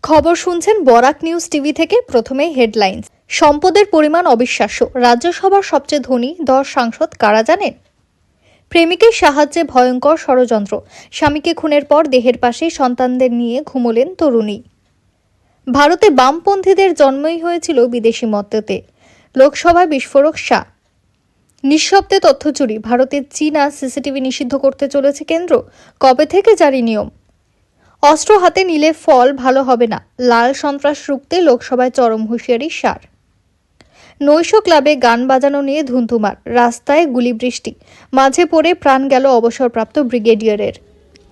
খবর শুনছেন Barak news TV থেকে। প্রথমে হেডলাইন্স। সম্পদের পরিমাণ অবিশ্বাস্য। রাজ্যসভার সবচেয়ে ধনী 10 সাংসদ কারা জানেন? প্রেমিকের সাহায্যে ভয়ঙ্কর ষড়যন্ত্র। স্বামীকে খুনের পর দেহের পাশে সন্তানদের নিয়ে ঘুমোলেন তরুণী। ভারতে বামপন্থীদের জন্মই হয়েছিল বিদেশি মদতে। লোকসভায় বিস্ফোরক শাহ। নিঃশব্দে তথ্য চুরি। ভারতের চীনা সিসিটিভি নিষিদ্ধ করতে চলেছে কেন্দ্র। কবে থেকে জারি নিয়ম? অস্ত্র হাতে নিলে ফল ভালো হবে না। লাল সন্ত্রাস রুখতে লোকসভায় চরম হুঁশিয়ারি শাহর। নৈশ ক্লাবে গান বাজানো নিয়ে ধুন্ধুমার। রাস্তায় গুলিবৃষ্টি। মাঝে পড়ে প্রাণ গেল অবসরপ্রাপ্ত ব্রিগেডিয়ারের।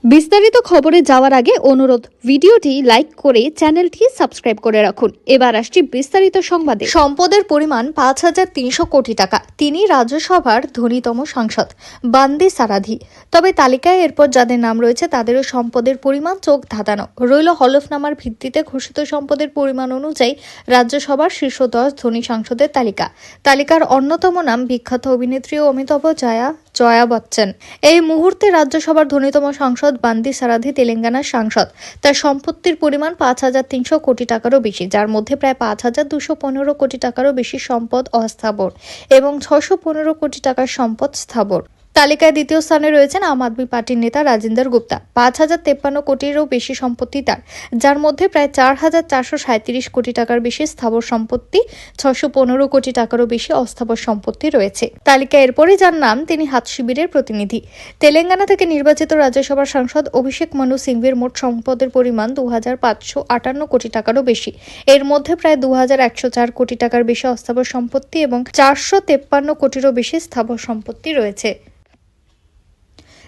বিস্তারিত খবরে যাওয়ার আগে অনুরোধ, ভিডিওটি লাইক করে চ্যানেলটি সাবস্ক্রাইব করে রাখুন। এবার আসছি বিস্তারিত সংবাদে। সম্পদের পরিমাণ 5,300 কোটি টাকা। তিনি রাজ্যসভার ধনীতম সাংসদ বান্দি সারাধি। তবে তালিকায় এরপর যাদের নাম রয়েছে তাদেরও সম্পদের পরিমাণ চোখ ধাঁধানো। রইল হলফনামার ভিত্তিতে ঘোষিত সম্পদের পরিমাণ অনুযায়ী রাজ্যসভার শীর্ষ 10 ধনী সাংসদের তালিকার অন্যতম নাম বিখ্যাত অভিনেত্রী ও অমিতাভ জয়া বচ্চন। এই মুহূর্তে রাজ্যসভার ধনীতম সাংসদ বান্দি সারাধি তেলেঙ্গানার সাংসদ। তার সম্পত্তির পরিমাণ 5,300 কোটি টাকারও বেশি, যার মধ্যে প্রায় 5,215 কোটি টাকারও বেশি সম্পদ অস্থাবর এবং 615 কোটি টাকার সম্পদ স্থাবর। তালিকায় দ্বিতীয় স্থানে রয়েছেন আম আদমি পার্টির নেতা রাজেন্দর গুপ্তা। 5,053 কোটিরও বেশি সম্পত্তি তার, যার মধ্যে প্রায় 4,437 কোটি টাকার বেশি স্থাবর সম্পত্তি, 615 কোটি টাকারও বেশি অস্থাবর সম্পত্তি রয়েছে। তালিকায় এরপরে যার নাম, তিনি হাত শিবিরের প্রতিনিধি। তেলেঙ্গানা থেকে নির্বাচিত রাজ্যসভার সাংসদ অভিষেক মানু সিংভির মোট সম্পদের পরিমাণ 2,558 কোটি টাকারও বেশি। এর মধ্যে প্রায় 2,104 কোটি টাকার বেশি অস্থাবর সম্পত্তি এবং 453 কোটিরও বেশি স্থাবর সম্পত্তি রয়েছে।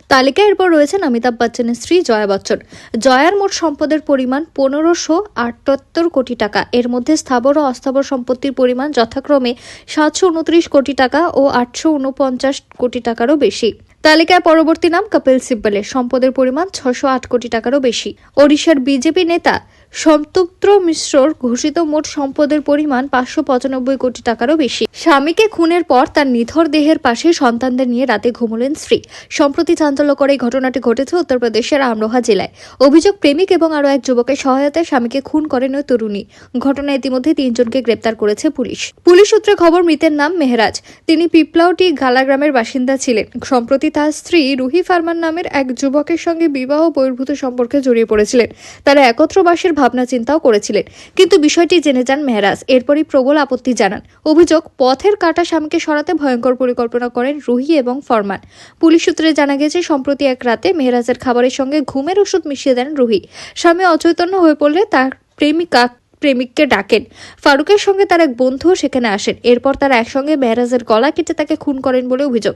তালিকায় এরপর রয়েছেন অমিতাভ বচ্চনের স্ত্রী জয়া বচ্চন। জয়ার মোট সম্পদের পরিমাণ 1,578 কোটি টাকা। এর মধ্যে স্থাবর ও অস্থাবর সম্পত্তির পরিমাণ যথাক্রমে 729 কোটি টাকা ও 849 কোটি টাকারও বেশি। তালিকায় পরবর্তী নাম কপিল সিব্বলের। সম্পদের পরিমাণ 608 কোটি টাকারও বেশি। ওড়িশার বিজেপি নেতা সন্তোপ্ত মিশ্রর ঘোষিত মোট সম্পদের পরিমাণ 595 কোটি টাকারও বেশি। স্বামীকে খুনের পর তার নিথর দেহের পাশে সন্তানদের নিয়ে রাতে ঘুমোলেন স্ত্রী। সম্প্রতি চাঞ্চল্যকর এই ঘটনাটি ঘটেছে উত্তরপ্রদেশের আমরোহা জেলায়। অভিযোগ, প্রেমিক এবং আরও এক যুবকের সহায়তায় স্বামীকে খুন করেন ওই তরুণী। ঘটনায় ইতিমধ্যে 3 জনকে গ্রেপ্তার করেছে পুলিশ। পুলিশ সূত্রে খবর, মৃতের নাম মেহরাজ। তিনি পিপলাউটি গালাগ্রামের বাসিন্দা ছিলেন। সম্প্রতি তার স্ত্রী রুহি ফারমান নামের এক যুবকের সঙ্গে বিবাহ বহির্ভূত সম্পর্কে জড়িয়ে পড়েছিলেন। তারা একত্র বাসের ভাবনা চিন্তাও করেছিলেন, কিন্তু বিষয়টি জেনে যান মেহরাজ। এরপরই প্রবল আপত্তি জানান। অভিযোগ, পথের কাটা স্বামীকে সরাতে ভয়ঙ্কর পরিকল্পনা করেন রুহি এবং ফরমান। পুলিশ সূত্রে জানা গেছে, সম্প্রতি এক রাতে মেহরাজের খাবারের সঙ্গে ঘুমের ওষুধ মিশিয়ে দেন রুহি। স্বামী অচৈতন্য হয়ে পড়লে তার প্রেমিককে ডাকেন। ফারুকের সঙ্গে তার এক বন্ধুও সেখানে আসেন। এরপর তারা একসঙ্গে মেহরাজের গলা কেটে তাকে খুন করেন বলে অভিযোগ।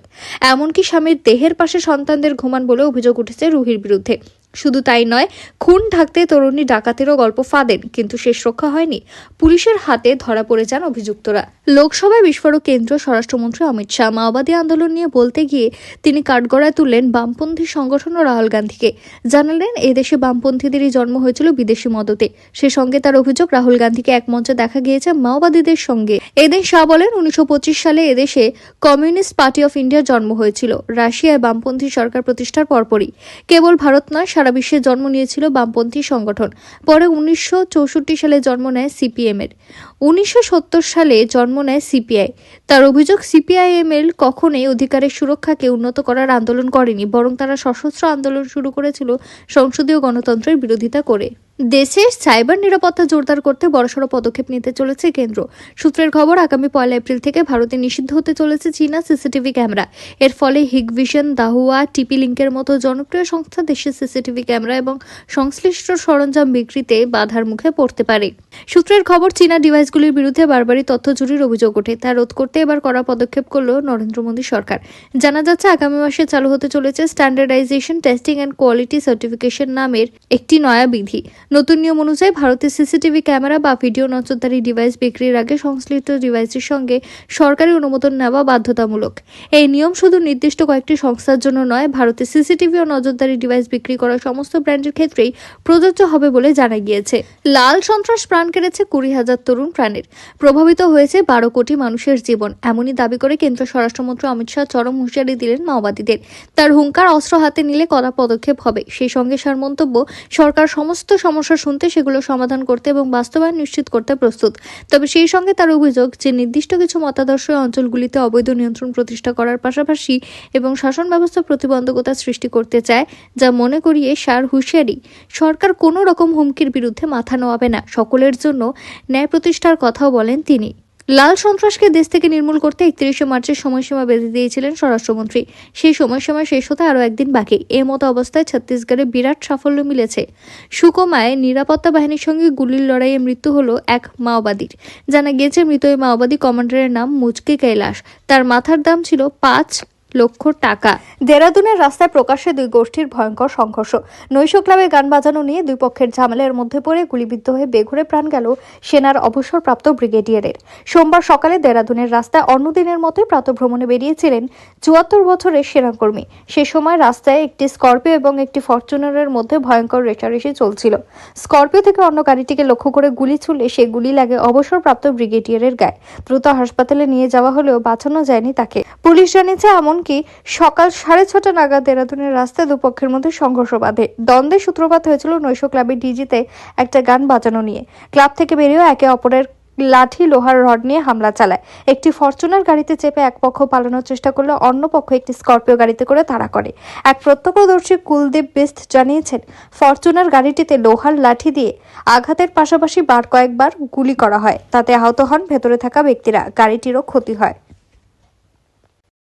এমনকি স্বামীর দেহের পাশে সন্তানদের ঘুমান বলে অভিযোগ উঠেছে রুহির বিরুদ্ধে। শুধু তাই নয়, খুন ঢাকতে তরুণী ডাকাতেরও গল্প ফাঁদেন, কিন্তু শেষ রক্ষা হয়নি। পুলিশের হাতে ধরা পড়ে যান অভিযুক্তরা। লোকসভায় বিস্ফোরক কেন্দ্রীয় স্বরাষ্ট্রমন্ত্রী অমিত শাহ। মাওবাদী আন্দোলন নিয়ে বলতে গিয়ে তিনি কাঠগড়ায় তুললেন বামপন্থী সংগঠন ও রাহুল গান্ধীকে। জানালেন, এদেশে বামপন্থীদেরই জন্ম হয়েছিল বিদেশি মদতে। সে সঙ্গে তার অভিযোগ, রাহুল গান্ধীকে এক মঞ্চে দেখা গিয়েছে মাওবাদীদের সঙ্গে। এদিন শাহ বলেন, 1925 সালে এদেশে কমিউনিস্ট পার্টি অফ ইন্ডিয়ার জন্ম হয়েছিল, রাশিয়ায় বামপন্থী সরকার প্রতিষ্ঠার পরপরই। কেবল ভারত নয়, সারা বিশ্বে জন্ম নিয়েছিল বামপন্থী সংগঠন। পরে 1964 সালে জন্ম নেয় সিপিএম-এর। 1970 সালে জন্ম নেয় সিপিআই। তার অভিযোগ, সিপিআইএমএল কখনোই অধিকারের সুরক্ষাকে উন্নত করার আন্দোলন করেনি, বরং তারা সশস্ত্র আন্দোলন শুরু করেছিল সংসদীয় গণতন্ত্রের বিরোধিতা করে। দেশে সাইবার নিরাপত্তা জোরদার করতে বড়সড় পদক্ষেপ নিতে চলেছে কেন্দ্র। সূত্রের খবর, আগামী 1 এপ্রিল থেকে ভারতে নিষিদ্ধ হতে চলেছে চীনা সিসিটিভি ক্যামেরা। এর ফলে হিগভিশন, দাহুয়া, টিপি লিঙ্কের মতো জনপ্রিয় সংস্থা দেশের সিসিটিভি ক্যামেরা এবং সংশ্লিষ্ট সরঞ্জাম বিক্রিতে বাধার মুখে পড়তে পারে। সূত্রের খবর, চীনা ডিভাইসগুলির বিরুদ্ধে বারবারই তথ্য চুরির অভিযোগ ওঠে। তা রোধ করতে এবার কড়া পদক্ষেপ করল নরেন্দ্র মোদী সরকার। জানা যাচ্ছে, আগামী মাসে চালু হতে চলেছে standardisation, testing and quality certification নামের একটি নয়া বিধি। নতুন নিয়ম অনুযায়ী ভারতের সিসিটিভি ক্যামেরা বা ভিডিও নজরদারি ডিভাইস বিক্রির আগে সংশ্লিষ্ট ডিভাইসের সঙ্গে সরকারি অনুমোদন নেওয়া বাধ্যতামূলক। এই নিয়ম শুধু নির্দিষ্ট কয়েকটি সংস্থার জন্য নয়, ভারতে সিসিটিভি ও নজরদারি ডিভাইস বিক্রি করা সমস্ত ব্র্যান্ডের ক্ষেত্রেই প্রযোজ্য হবে বলে জানা গিয়েছে। লাল সন্ত্রাস প্রাণ কেড়েছে 20,000 তরুণ প্রাণের। প্রভাবিত হয়েছে 12 কোটি মানুষের জীবন। এমনই দাবি করে কেন্দ্রীয় স্বরাষ্ট্রমন্ত্রী অমিত শাহ চরম হুঁশিয়ারি দিলেন মাওবাদীদের। তার হুঙ্কার, অস্ত্র হাতে নিলে কড়া পদক্ষেপ হবে। সেই সঙ্গে তার মন্তব্য, সরকার সমস্ত সমস্যা সমস্যা শুনতে, সেগুলো সমাধান করতে এবং বাস্তবায়ন নিশ্চিত করতে প্রস্তুত। তবে সেই সঙ্গে তার অভিযোগ যে নির্দিষ্ট কিছু মতাদর্শ অঞ্চলগুলিতে অবৈধ নিয়ন্ত্রণ প্রতিষ্ঠা করার পাশাপাশি এবং শাসন ব্যবস্থা প্রতিবন্ধকতা সৃষ্টি করতে চায়, যা মনে করিয়ে সার হুঁশিয়ারি, সরকার কোনো রকম হুমকির বিরুদ্ধে মাথা নোয়াবে না, সকলের জন্য ন্যায় প্রতিষ্ঠার কথাও বলেন তিনি। লাল সন্ত্রাসকে দেশ থেকে নির্মূল করতে 31শে মার্চের সময়সীমা বেঁধে দিয়েছিলেন স্বরাষ্ট্রমন্ত্রী। সেই সময়সীমা শেষ হতে আরও একদিন বাকি। এর মতো অবস্থায় ছত্তিশগড়ে বিরাট সাফল্য মিলেছে। সুকমায় নিরাপত্তা বাহিনীর সঙ্গে গুলির লড়াইয়ে মৃত্যু হলো এক মাওবাদীর। জানা গিয়েছে, মৃত এই মাওবাদী কমান্ডারের নাম মুচকি কৈলাস। তার মাথার দাম ছিল 5 লক্ষ টাকা। দেরাদুনের রাস্তায় প্রকাশ্যে দুই গোষ্ঠীর ভয়ঙ্কর সংঘর্ষ। নৈশ ক্লাবে গান বাজানো নিয়ে দুই পক্ষের ঝামেলার মধ্যে পড়ে গুলিবিদ্ধ হয়ে বেঘোরে প্রাণ গেল সেনার অবসরপ্রাপ্ত ব্রিগেডিয়ারের। সোমবার সকালে দেরাদুনের রাস্তায় অন্যদিনের মতোই প্রাতঃভ্রমণে বেরিয়েছিলেন 74 বছরের সেনাকর্মী। সে সময় রাস্তায় একটি স্করপিও এবং একটি ফরচুনারের মধ্যে ভয়ঙ্কর রেষারেষি চলছিল। স্করপিও থেকে অন্য গাড়িটিকে লক্ষ্য করে গুলি ছুড়লে সে গুলি লাগে অবসরপ্রাপ্ত ব্রিগেডিয়ারের গায়ে। দ্রুত হাসপাতালে নিয়ে যাওয়া হলেও বাঁচানো যায়নি তাকে। পুলিশ জানিয়েছে, এমনকি সকাল 6:30 নাগাদ দেরাদুনের রাস্তায় দুপক্ষের মধ্যে সংঘর্ষ বাধে। দ্বন্দ্বের সূত্রপাত হয়েছিল নৈশ ক্লাবের ডিজিতে একটা গান বাজানো নিয়ে। ক্লাব থেকে বেরিয়েও একে অপরের লাঠি লোহার রড নিয়ে হামলা চালায়। একটি ফরচুনার গাড়িতে চেপে এক পক্ষ পালানোর চেষ্টা করলে অন্য পক্ষ একটি স্করপিও গাড়িতে করে তাড়া করে। এক প্রত্যক্ষদর্শী কুলদীপ বিস্ত জানিয়েছেন, ফরচুনার গাড়িটিতে লোহার লাঠি দিয়ে আঘাতের পাশাপাশি বার কয়েকবার গুলি করা হয়। তাতে আহত হন ভেতরে থাকা ব্যক্তিরা। গাড়িটিরও ক্ষতি হয়।